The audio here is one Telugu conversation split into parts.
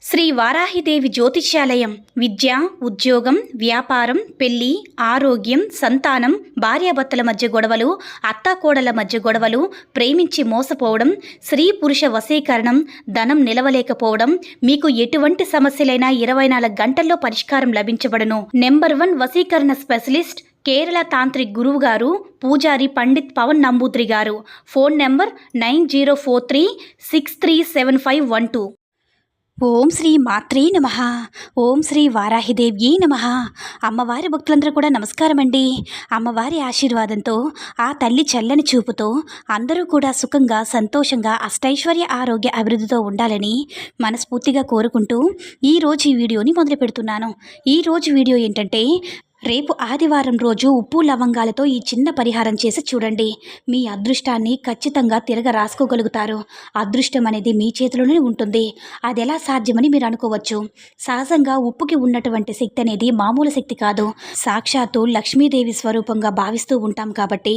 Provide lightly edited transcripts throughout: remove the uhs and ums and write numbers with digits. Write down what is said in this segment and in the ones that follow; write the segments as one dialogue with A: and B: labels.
A: శ్రీ వారాహిదేవి జ్యోతిష్యాలయం విద్య, ఉద్యోగం, వ్యాపారం, పెళ్లి, ఆరోగ్యం, సంతానం, భార్యాభర్తల మధ్య గొడవలు, అత్తాకోడల మధ్య గొడవలు, ప్రేమించి మోసపోవడం, స్త్రీ పురుష వశీకరణం, ధనం నిలవలేకపోవడం, మీకు ఎటువంటి సమస్యలైనా 24 గంటల్లో పరిష్కారం లభించబడును. నెంబర్ 1 వశీకరణ స్పెషలిస్ట్ కేరళ తాంత్రిక్ గురువు గారు పూజారి పండిత్ పవన్ నంబూద్రి గారు. Phone number 9043637512. ఓం శ్రీ మాత్రే నమః. ఓం శ్రీ వారాహిదేవ్యే నమః. అమ్మవారి భక్తులందరూ కూడా నమస్కారం అండి. అమ్మవారి ఆశీర్వాదంతో, ఆ తల్లి చల్లని చూపుతో అందరూ కూడా సుఖంగా, సంతోషంగా, అష్టైశ్వర్య, ఆరోగ్య, అభివృద్ధితో ఉండాలని మనస్ఫూర్తిగా కోరుకుంటూ ఈరోజు ఈ వీడియోని మొదలు పెడుతున్నాను. ఈరోజు వీడియో ఏంటంటే, రేపు ఆదివారం రోజు ఉప్పు లవంగాలతో ఈ చిన్న పరిహారం చేసి చూడండి. మీ అదృష్టాన్ని ఖచ్చితంగా తిరగ రాసుకోగలుగుతారు. అదృష్టం అనేది మీ చేతిలోనే ఉంటుంది. అది ఎలా సాధ్యమని మీరు అనుకోవచ్చు. సహజంగా ఉప్పుకి ఉన్నటువంటి శక్తి అనేది మామూలు శక్తి కాదు. సాక్షాత్తు లక్ష్మీదేవి స్వరూపంగా భావిస్తూ ఉంటాం కాబట్టి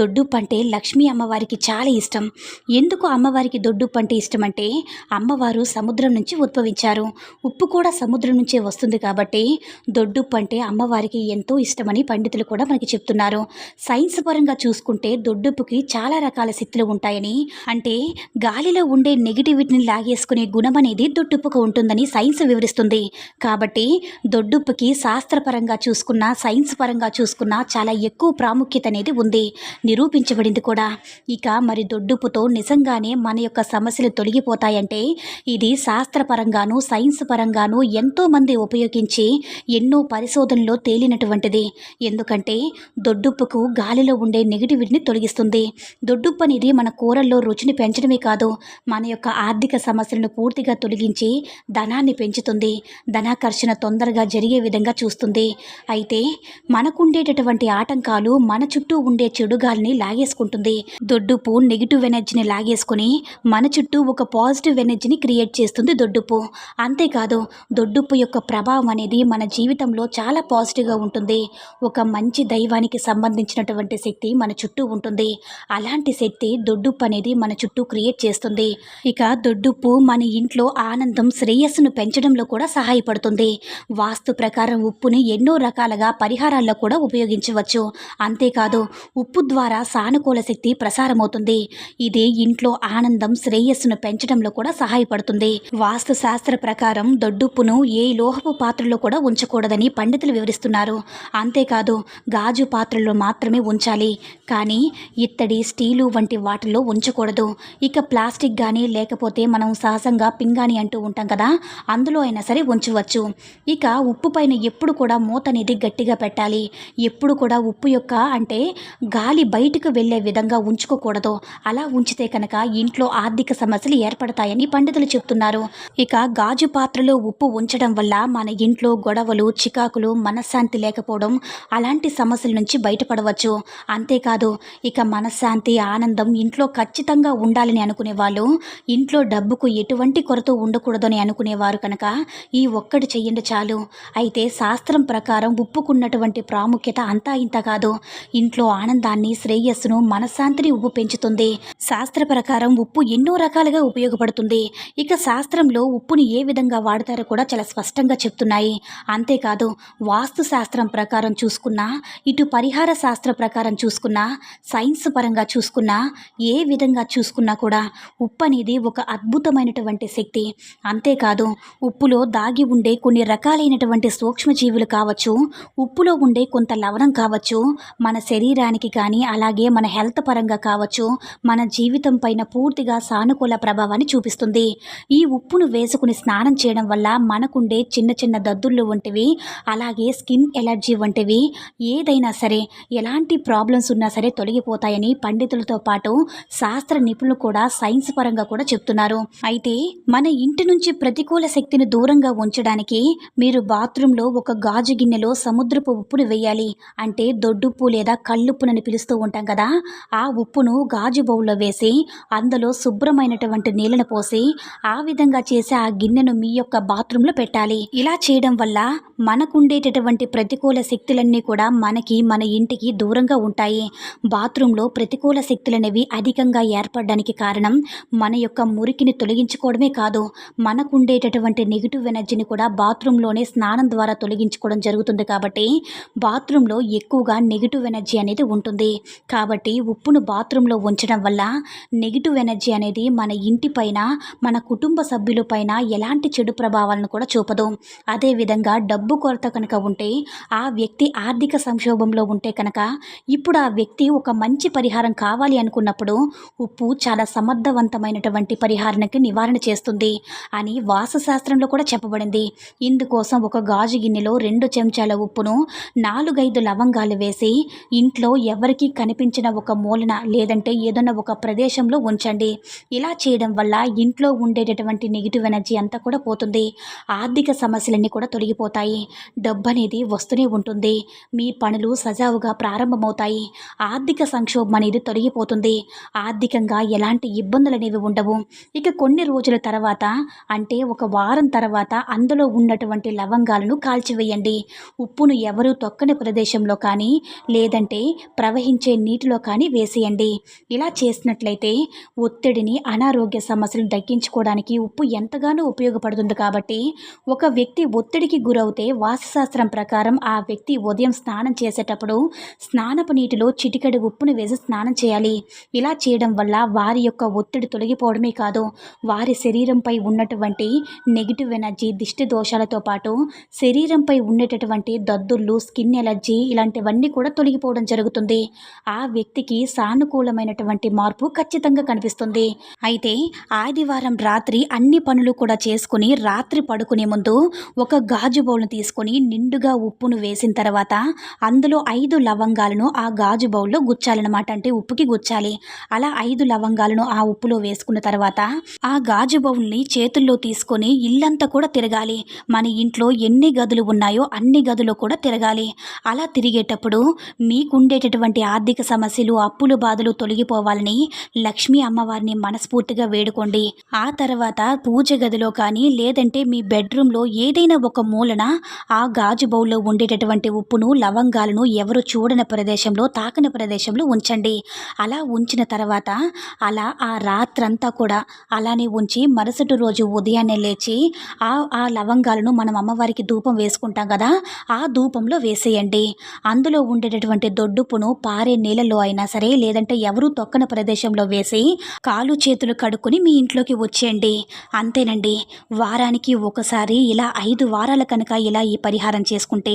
A: దొడ్డుప్పు అంటే లక్ష్మీ అమ్మవారికి చాలా ఇష్టం. ఎందుకు అమ్మవారికి దొడ్డుప్పు అంటే ఇష్టం అంటే, అమ్మవారు సముద్రం నుంచి ఉద్భవించారు. ఉప్పు కూడా సముద్రం నుంచే వస్తుంది కాబట్టి దొడ్డుప్పు అంటే అమ్మవారికి ఎంతో ఇష్టమని పండితులు కూడా మనకి చెప్తున్నారు. సైన్స్ పరంగా చూసుకుంటే దొడ్డుప్పుకి చాలా రకాల శక్తులు ఉంటాయని, అంటే గాలిలో ఉండే నెగిటివిటీని లాగేసుకునే గుణం అనేది దొడ్డుప్పుకు ఉంటుందని సైన్స్ వివరిస్తుంది. కాబట్టి దొడ్డుప్పుకి శాస్త్రపరంగా చూసుకున్నా, సైన్స్ పరంగా చూసుకున్నా చాలా ఎక్కువ ప్రాముఖ్యత అనేది ఉంది, నిరూపించబడింది కూడా. ఇక మరి దొడ్డుప్పుతో నిజంగానే మన యొక్క సమస్యలు తొలగిపోతాయంటే, ఇది శాస్త్రపరంగాను, సైన్స్ పరంగాను ఎంతోమంది ఉపయోగించి ఎన్నో పరిశోధనలో తేలినటువంటిది. ఎందుకంటే దొడ్డుప్పుకు గాలిలో ఉండే నెగిటివిటీని తొలగిస్తుంది. దొడ్డుప్పు అనేది మన కూరల్లో రుచిని పెంచడమే కాదు, మన యొక్క ఆర్థిక సమస్యలను పూర్తిగా తొలగించి ధనాన్ని పెంచుతుంది. ధనాకర్షణ తొందరగా జరిగే విధంగా చూస్తుంది. అయితే మనకుండేటటువంటి ఆటంకాలు మన చుట్టూ ఉండే చెడు గాలిని లాగేసుకుంటుంది. దొడ్డుప్పు నెగిటివ్ ఎనర్జీని లాగేసుకుని మన చుట్టూ ఒక పాజిటివ్ ఎనర్జీని క్రియేట్ చేస్తుంది దొడ్డుప్పు. అంతేకాదు దొడ్డుప్పు యొక్క ప్రభావం అనేది మన జీవితంలో చాలా పాజిటివ్గా ఉంటుంది. ఒక మంచి దైవానికి సంబంధించినటువంటి శక్తి మన చుట్టూ ఉంటుంది. అలాంటి శక్తి దొడ్డుప్పు అనేది మన చుట్టూ క్రియేట్ చేస్తుంది. ఇక దొడ్డుప్పు మన ఇంట్లో ఆనందం, శ్రేయస్సును పెంచడంలో కూడా సహాయపడుతుంది. వాస్తు ప్రకారం ఉప్పుని ఎన్నో రకాలుగా పరిహారాల్లో కూడా ఉపయోగించవచ్చు. అంతేకాదు ఉప్పు ద్వారా సానుకూల శక్తి ప్రసారమవుతుంది. ఇది ఇంట్లో ఆనందం, శ్రేయస్సును పెంచడంలో కూడా సహాయపడుతుంది. వాస్తు శాస్త్ర ప్రకారం దొడ్డుప్పును ఏ లోహపు పాత్రలో కూడా ఉంచకూడదని పండితులు వివరిస్తున్నారు. అంతేకాదు గాజు పాత్రల్లో మాత్రమే ఉంచాలి, కానీ ఇత్తడి, స్టీలు వంటి వాటిల్లో ఉంచకూడదు. ఇక ప్లాస్టిక్ కానీ, లేకపోతే మనం సహజంగా పింగాణి అంటూ ఉంటాం కదా, అందులో అయినా సరే ఉంచవచ్చు. ఇక ఉప్పు పైన ఎప్పుడు కూడా మూత అనేది గట్టిగా పెట్టాలి. ఎప్పుడు కూడా ఉప్పు యొక్క అంటే గాలి బయటకు వెళ్ళే విధంగా ఉంచుకోకూడదు. అలా ఉంచితే కనుక ఇంట్లో ఆర్థిక సమస్యలు ఏర్పడతాయని పండితులు చెప్తున్నారు. ఇక గాజు పాత్రలో ఉప్పు ఉంచడం వల్ల మన ఇంట్లో గొడవలు, చికాకులు, మనశ్శాంతి లేకపోవడం, అలాంటి సమస్యల నుంచి బయటపడవచ్చు. అంతేకాదు ఇక మనశ్శాంతి, ఆనందం ఇంట్లో ఖచ్చితంగా ఉండాలని అనుకునే వాళ్ళు, ఇంట్లో డబ్బుకు ఎటువంటి కొరత ఉండకూడదని అనుకునేవారు కనుక ఈ ఒక్కటి చెయ్యండి చాలు. అయితే శాస్త్రం ప్రకారం ఉప్పుకున్నటువంటి ప్రాముఖ్యత అంతా ఇంత కాదు. ఇంట్లో ఆనందాన్ని, శ్రేయస్సును, మనశ్శాంతిని ఉప్పు పెంచుతుంది. శాస్త్ర ప్రకారం ఉప్పు ఎన్నో రకాలుగా ఉపయోగపడుతుంది. ఇక శాస్త్రంలో ఉప్పుని ఏ విధంగా వాడతారో కూడా చాలా స్పష్టంగా చెప్తున్నాయి. అంతేకాదు వాస్తు శాస్త్రం ప్రకారం చూసుకున్నా, ఇటు పరిహార శాస్త్ర ప్రకారం చూసుకున్నా, సైన్స్ పరంగా చూసుకున్నా, ఏ విధంగా చూసుకున్నా కూడా ఉప్పు అనేది ఒక అద్భుతమైనటువంటి శక్తి. అంతేకాదు ఉప్పులో దాగి ఉండే కొన్ని రకాలైనటువంటి సూక్ష్మజీవులు కావచ్చు, ఉప్పులో ఉండే కొంత లవణం కావచ్చు, మన శరీరానికి కానీ, అలాగే మన హెల్త్ పరంగా కావచ్చు, మన జీవితం పైన పూర్తిగా సానుకూల ప్రభావాన్ని చూపిస్తుంది. ఈ ఉప్పును వేసుకుని స్నానం చేయడం వల్ల మనకుండే చిన్న చిన్న దద్దుర్లు వంటివి, అలాగే స్కిన్ ఎలర్జీ వంటివి ఏదైనా సరే, ఎలాంటి ప్రాబ్లమ్స్ ఉన్నా సరే తొలగిపోతాయని పండితులతో పాటు శాస్త్ర నిపుణులు కూడా సైన్స్ పరంగా కూడా చెప్తున్నారు. అయితే మన ఇంటి నుంచి ప్రతికూల శక్తిని దూరంగా ఉంచడానికి మీరు బాత్రూంలో ఒక గాజు గిన్నెలో సముద్రపు ఉప్పును వేయాలి. అంటే దొడ్డుప్పు లేదా కల్లుప్పునని పిలుస్తూ ఉంటాం కదా, ఆ ఉప్పును గాజు బౌల్లో వేసి అందులో శుభ్రమైనటువంటి నీళ్ళను పోసి ఆ విధంగా చేసి ఆ గిన్నెను మీ యొక్క బాత్రూంలో పెట్టాలి. ఇలా చేయడం వల్ల మనకుండేటటువంటి ప్రతికూల శక్తులన్నీ కూడా మనకి మన ఇంటికి దూరంగా ఉంటాయి. బాత్రూంలో ప్రతికూల శక్తులనేవి అధికంగా ఏర్పడడానికి కారణం మన యొక్క మురికిని తొలగించుకోవడమే కాదు, మనకుండేటటువంటి నెగిటివ్ ఎనర్జీని కూడా బాత్రూంలోనే స్నానం ద్వారా తొలగించుకోవడం జరుగుతుంది. కాబట్టి బాత్రూంలో ఎక్కువగా నెగిటివ్ ఎనర్జీ అనేది ఉంటుంది. కాబట్టి ఉప్పును బాత్రూంలో ఉంచడం వల్ల నెగిటివ్ ఎనర్జీ అనేది మన ఇంటిపైన, మన కుటుంబ సభ్యులపైన ఎలాంటి చెడు ప్రభావాలను కూడా చూపదు. అదేవిధంగా డబ్బు కొరత కనుక ఉంటే, ఆ వ్యక్తి ఆర్థిక సంక్షోభంలో ఉంటే కనుక ఇప్పుడు ఆ వ్యక్తి ఒక మంచి పరిహారం కావాలి అనుకున్నప్పుడు ఉప్పు చాలా సమర్థవంతమైనటువంటి పరిహారానికి నివారణ చేస్తుంది అని వాస్తుశాస్త్రంలో కూడా చెప్పబడింది. ఇందుకోసం ఒక గాజు గిన్నెలో 2 చెంచాల ఉప్పును 4-5 లవంగాలు వేసి ఇంట్లో ఎవరికీ కనిపించిన ఒక మూలన లేదంటే ఏదైనా ఒక ప్రదేశంలో ఉంచండి. ఇలా చేయడం వల్ల ఇంట్లో ఉండేటటువంటి నెగిటివ్ ఎనర్జీ అంతా కూడా పోతుంది. ఆర్థిక సమస్యలన్నీ కూడా తొలగిపోతాయి. డబ్బు అనేది వస్తూనే ఉంటుంది. మీ పనులు సజావుగా ప్రారంభమవుతాయి. ఆర్థిక సంక్షోభం అనేది తొలగిపోతుంది. ఆర్థికంగా ఎలాంటి ఇబ్బందులు అనేవి ఉండవు. ఇక కొన్ని రోజుల తర్వాత, అంటే ఒక వారం తర్వాత అందులో ఉన్నటువంటి లవంగాలను కాల్చివేయండి. ఉప్పును ఎవరూ తొక్కని ప్రదేశంలో కానీ లేదంటే ప్రవహించే నీటిలో కానీ వేసేయండి. ఇలా చేసినట్లయితే ఒత్తిడిని, అనారోగ్య సమస్యలను తగ్గించుకోవడానికి ఉప్పు ఎంతగానో ఉపయోగపడుతుంది. కాబట్టి ఒక వ్యక్తి ఒత్తిడికి గురవుతే వాస్తుశాస్త్రం ప్రకారం ఆ వ్యక్తి ఉదయం స్నానం చేసేటప్పుడు స్నానపు నీటిలో చిటికెడు ఉప్పును వేసి స్నానం చేయాలి. ఇలా చేయడం వల్ల వారి యొక్క ఒత్తిడి తొలగిపోవడమే కాదు, వారి శరీరంపై ఉన్నటువంటి నెగిటివ్ ఎనర్జీ, దిష్టి దోషాలతో పాటు శరీరంపై ఉండేటటువంటి దద్దుర్లు, స్కిన్ ఎలర్జీ ఇలాంటివన్నీ కూడా తొలగిపోవడం జరుగుతుంది. ఆ వ్యక్తికి సానుకూలమైనటువంటి మార్పు ఖచ్చితంగా కనిపిస్తుంది. అయితే ఆదివారం రాత్రి అన్ని పనులు కూడా చేసుకుని రాత్రి పడుకునే ముందు ఒక గాజు బౌల్ను తీసుకొని నిండుగా ఉప్పును వేసిన తర్వాత అందులో 5 లవంగాలను ఆ గాజు బౌల్లో గుచ్చాలన్నమాట. అంటే ఉప్పుకి గుచ్చాలి. అలా 5 లవంగాలను ఆ ఉప్పులో వేసుకున్న తర్వాత ఆ గాజు బౌల్ని చేతుల్లో తీసుకొని ఇల్లంతా కూడా తిరగాలి. మన ఇంట్లో ఎన్ని గదులు ఉన్నాయో అన్ని గదులు కూడా తిరగాలి. అలా తిరిగేటప్పుడు మీకుండేటటువంటి ఆర్థిక సమస్యలు, అప్పులు, బాధలు తొలగిపోవాలని లక్ష్మీ అమ్మవారిని మనస్ఫూర్తిగా వేడుకోండి. ఆ తర్వాత పూజ గదిలో కానీ లేదంటే మీ బెడ్రూమ్లో ఏదైనా ఒక మూలన ఆ గాజు బౌల్లో ఉండేటటువంటి ఉప్పును, లవంగాలను ఎవరు చూడని ప్రదేశంలో, తాకని ప్రదేశంలో ఉంచండి. అలా ఉంచిన తర్వాత ఆ రాత్రంతా కూడా అలానే ఉంచి మరుసటి రోజు ఉదయాన్నే లేచి ఆ లవంగాలను మనం అమ్మవారికి ధూపం వేసుకుంటాం కదా, ఆ ధూపంలో వేసేయండి. అందులో ఉండేటటువంటి దొడ్డుపును పారే నీళ్ళలో అయినా సరే లేదంటే ఎవరూ తొక్కని ప్రదేశంలో వేసి కాలు చేతులు కడుక్కొని మీ ఇంట్లోకి వచ్చేయండి. అంతేనండి. వారానికి ఒకసారి ఇలా 5 వారాల కనుక ఇలా ఈ పరిహారం చేసుకుంటే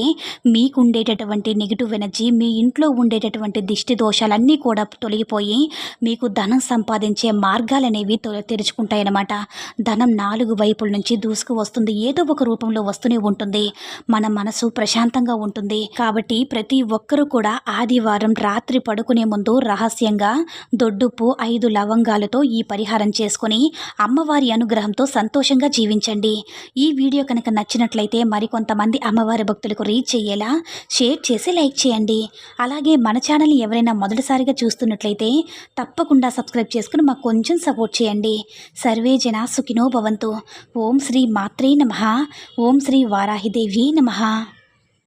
A: మీకు ఉండేటటువంటి నెగిటివ్ ఎనర్జీ, మీ ఇంట్లో ఉండేటటువంటి దిష్టి దోషాలన్నీ కూడా తొలగిపోయి మీకు ధనం సంపాదించే మార్గాలనేవి తెరుచుకుంటాయన్నమాట. ధనం 4 వైపుల నుంచి దూసుకు వస్తుంది. ఏదో ఒక రూపంలో వస్తూనే ఉంటుంది. మన మనసు ప్రశాంతంగా ఉంటుంది. కాబట్టి ప్రతి ఒక్కరూ కూడా ఆదివారం రాత్రి పడుకునే ముందు రహస్యంగా దొడ్డుప్పు 5 లవంగాలతో ఈ పరిహారం చేసుకొని అమ్మవారి అనుగ్రహంతో సంతోషంగా జీవించండి. ఈ వీడియో కనుక నచ్చినట్లయితే మరికొంతమంది అమ్మవారి భక్తులకు రీచ్ అయ్యేలా షేర్ చేసి లైక్ చేయండి. అలాగే మన ఛానల్ని ఎవరైనా మొదటిసారిగా చూస్తున్నట్లయితే తప్పకుండా సబ్స్క్రైబ్ చేసుకుని మాకు కొంచెం సపోర్ట్ చేయండి. సర్వే జనా సుఖినో భవంతు. ఓం శ్రీ మాత్రే నమః. ఓం శ్రీ వారాహిదేవి నమః.